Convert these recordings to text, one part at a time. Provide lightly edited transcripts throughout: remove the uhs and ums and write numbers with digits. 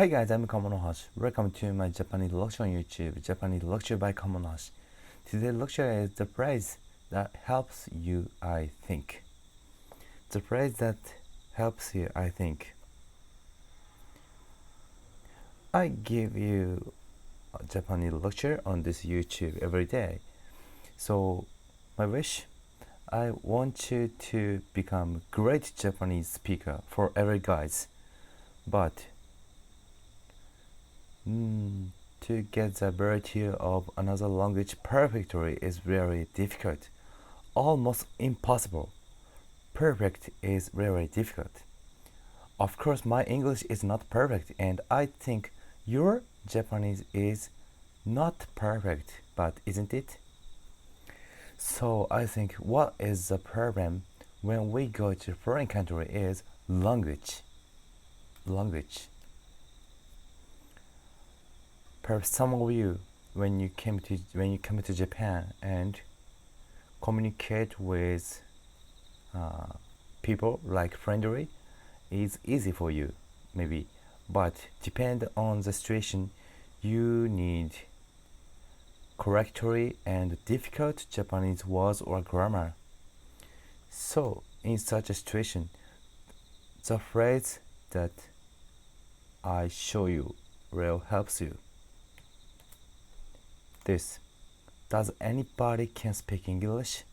Hi guys, I'm Kamonohashi. Welcome to my Japanese lecture on YouTube, Japanese lecture by Kamonohashi. Today's lecture is the phrase that helps you, I think. The phrase that helps you, I think. I give you a Japanese lecture on this YouTube every day. So, my wish, I want you to become a great Japanese speaker for every guys. But to get the ability of another language perfectly is very difficult, almost impossible. Perfect is very difficult. Of course, my English is not perfect, and I think your Japanese is not perfect, but isn't it? So I think what is the problem when we go to foreign country is language. Perhaps some of you, when you come to Japan and communicate with people like friendly, is easy for you, maybe. But depend on the situation, you need correctly and difficult Japanese words or grammar. So in such a situation, the phrase that I show you will helps you. This. Does anybody can speak English?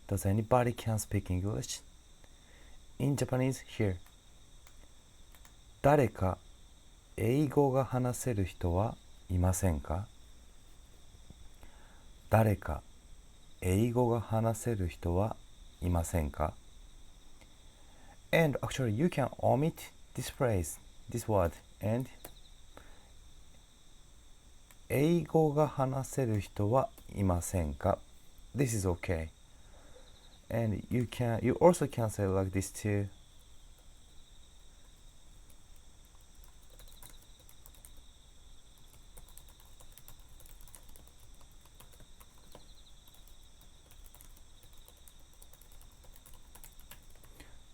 Does anybody can speak English? In Japanese, here. 誰か英語が話せる人はいませんか？誰か英語が話せる人はいませんか？ And actually you can omit this phrase, this word, and 英語が話せる人はいませんか？ This is okay. And you also can say like this too.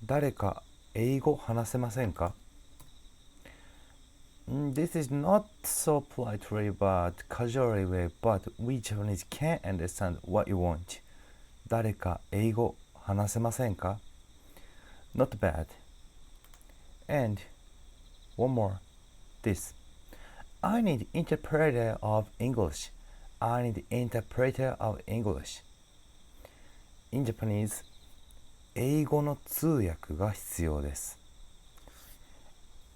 誰か英語話せませんか？ This is not so politely but casually way, but we Japanese can understand what you want. 誰か英語話せませんか？ Not bad. And one more. This. I need interpreter of English. I need interpreter of English. In Japanese, 英語の通訳が必要です。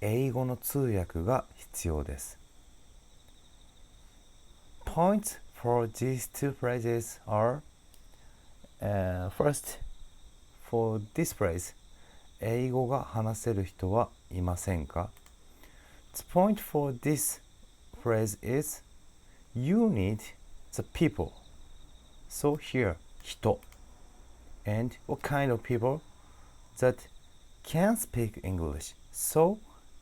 英語の通訳が必要です。Points for these two phrases are first, for this phrase, 英語が話せる人はいませんか？ The point for this phrase is you need the people. So here, 人 and what kind of people that can speak English. So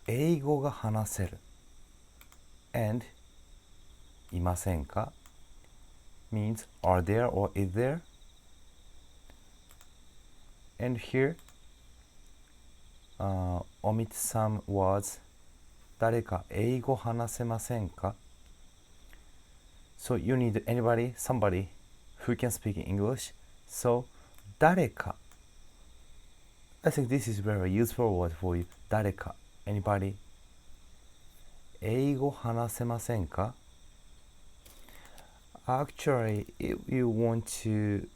英語が話せる and いませんか means are there or is there, and here omit some words. 誰か英語話せませんか So you need anybody, somebody who can speak English. So 誰か I think this is very useful word for you. 誰か anybody 英語話せませんか Actually, if you want to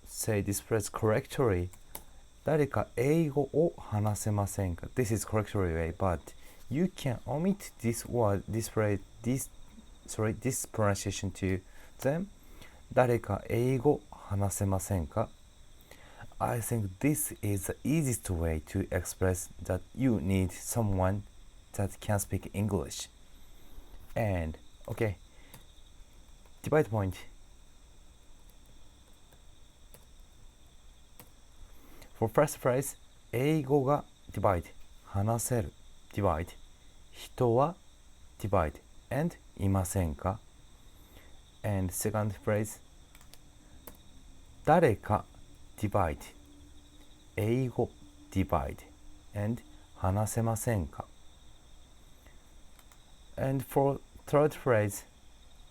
say this phrase correctly, 誰か英語を話せませんか This is correctly way, but you can omit this word, this phrase, this pronunciation to them. 誰か英語話せませんか I think this is the easiest way to express that you need someone that can speak English. And, okay, divide point. For first phrase, 英語が divide, 話せる divide, 人は divide, and いませんか And second phrase, 誰か divide, 英語 divide, and 話せませんか And for third phrase,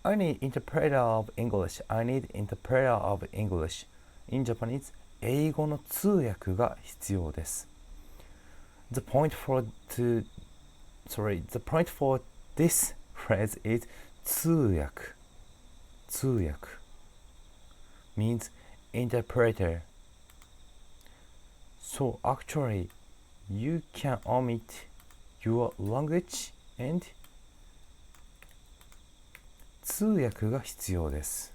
I need interpreter of English. I need interpreter of English. In Japanese, 英語の通訳が必要です。The point for this phrase is 通訳。通訳 means interpreter. So actually, you can omit your language and 通訳が必要です。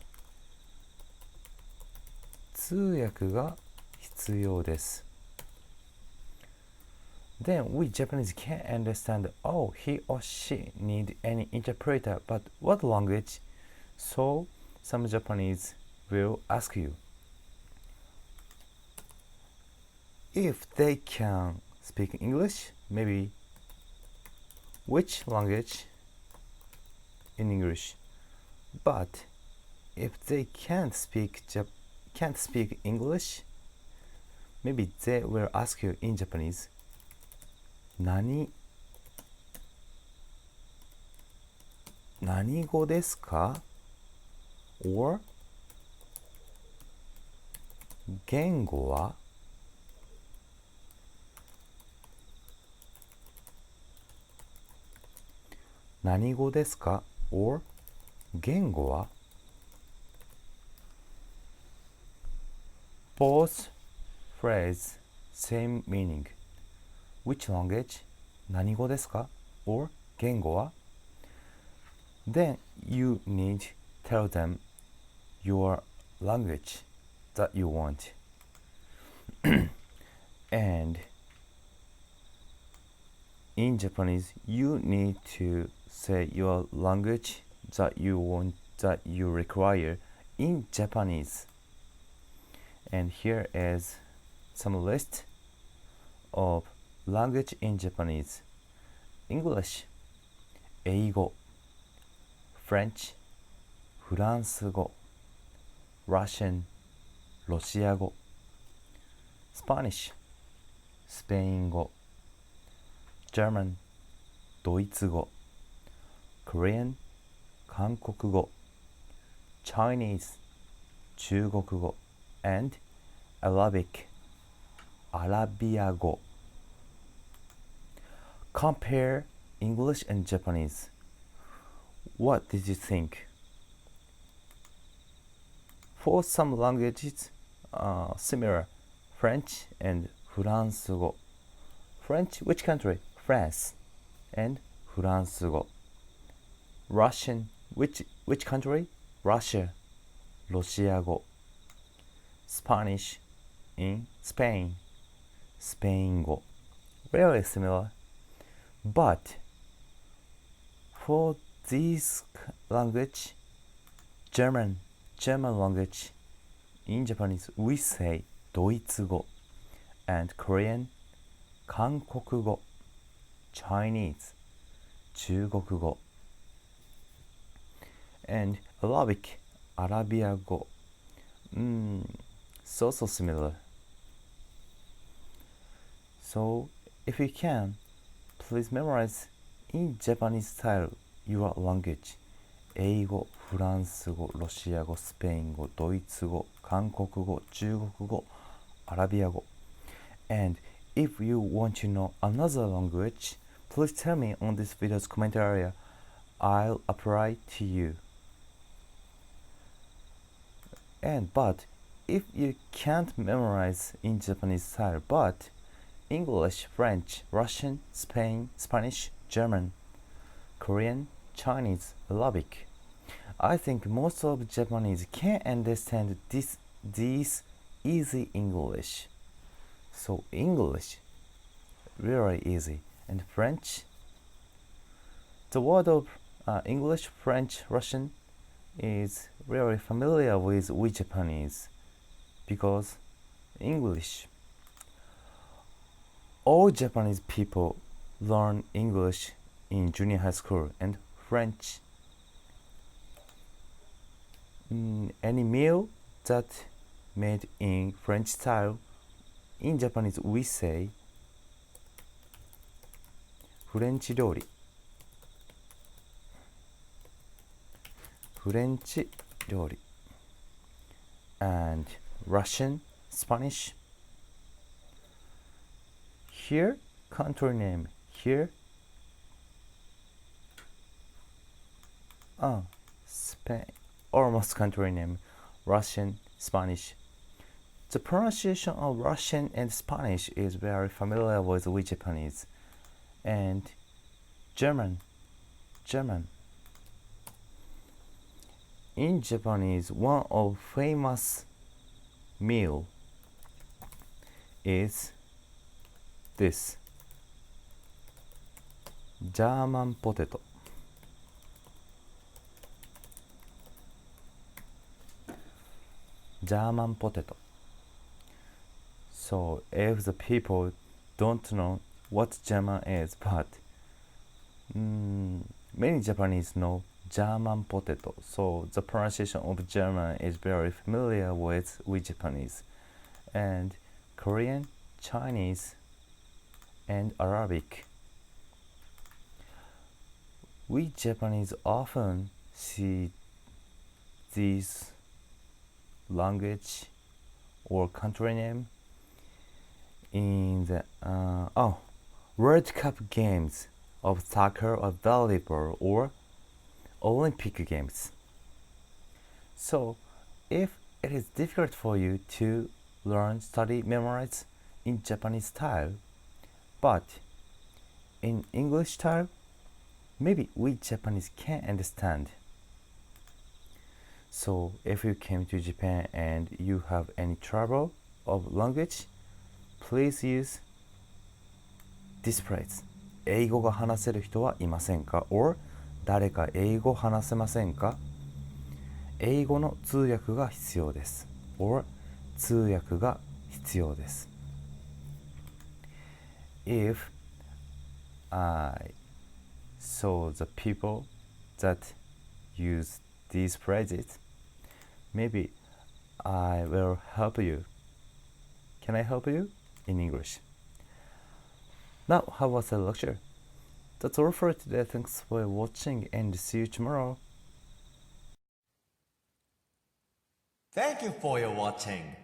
通訳が必要です。Then we Japanese can't understand, oh, he or she need any interpreter, but what language? So some Japanese will ask you. If they can speak English, maybe which language in English? But if they can't speak English, maybe they will ask you in Japanese, 何語ですか? Or 言語は? 何語ですか? Or 言語は? Both phrase same meaning. Which language? 何語ですか? Or 言語は? Then you need tell them your language that you want. And in Japanese, you need to say your language that you want, that you require in Japanese. And here is some list of language in Japanese. English, 英語 French, フランス語 Russian, ロシア語 Spanish, スペイン語 German, ドイツ語 Korean, 韓国語 Chinese, 中国語 and Arabic, アラビア語 Compare English and Japanese. What did you think? For some languages, similar, French and フランス語 French, which country? France and フランス語 Russian, which country? Russia, ロシア語 Spanish in Spain, スペイン語 Very similar. But for this language, German language, in Japanese we say ドイツ語 and Korean, 韓国語 Chinese, 中国語 and Arabic, アラビア語 so similar. So if you can, please memorize in Japanese style your language. 英語、フランス語、ロシア語、スペイン語、ドイツ語、韓国語、中国語、アラビア語。And if you want to know another language, please tell me on this video's comment area. I'll apply to you. But if you can't memorize in Japanese style, but English, French, Russian, Spanish, German, Korean, Chinese, Arabic, I think most of Japanese can understand this easy English. So English, really easy. And French, the word of English, French, Russian is really familiar with we Japanese, because English, all Japanese people learn English in junior high school, and French, any meal that made in French style, in Japanese we say フレンチ料理フレンチ料理 and Russian, Spanish. Here, country name. Here, Spain, almost country name. Russian, Spanish. The pronunciation of Russian and Spanish is very familiar with we Japanese. And German. In Japanese, one of famous meal is this German potato. German potato. So if the people don't know what German is, but many Japanese know German potato. So the pronunciation of German is very familiar with we Japanese. And Korean, Chinese, and Arabic. We Japanese often see these language or country name in the World Cup games of soccer or volleyball or Olympic games. So if it is difficult for you to learn, study, memorize in Japanese style, but in English style, maybe we Japanese can understand. So if you came to Japan and you have any trouble of language, please use this phrase. 英語が話せる人はいませんか or 誰か英語話せませんか英語の通訳が必要です or 通訳が必要です If I saw the people that use these phrases, maybe I will help you. Can I help you in English? Now, how was the lecture? That's all for today. Thanks for watching and see you tomorrow. Thank you for your watching.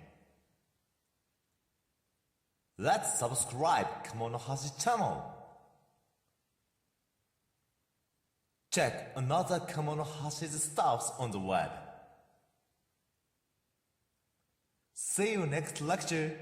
Let's subscribe Kamonohashi channel. Check another Kamonohashi's stuffs on the web. See you next lecture.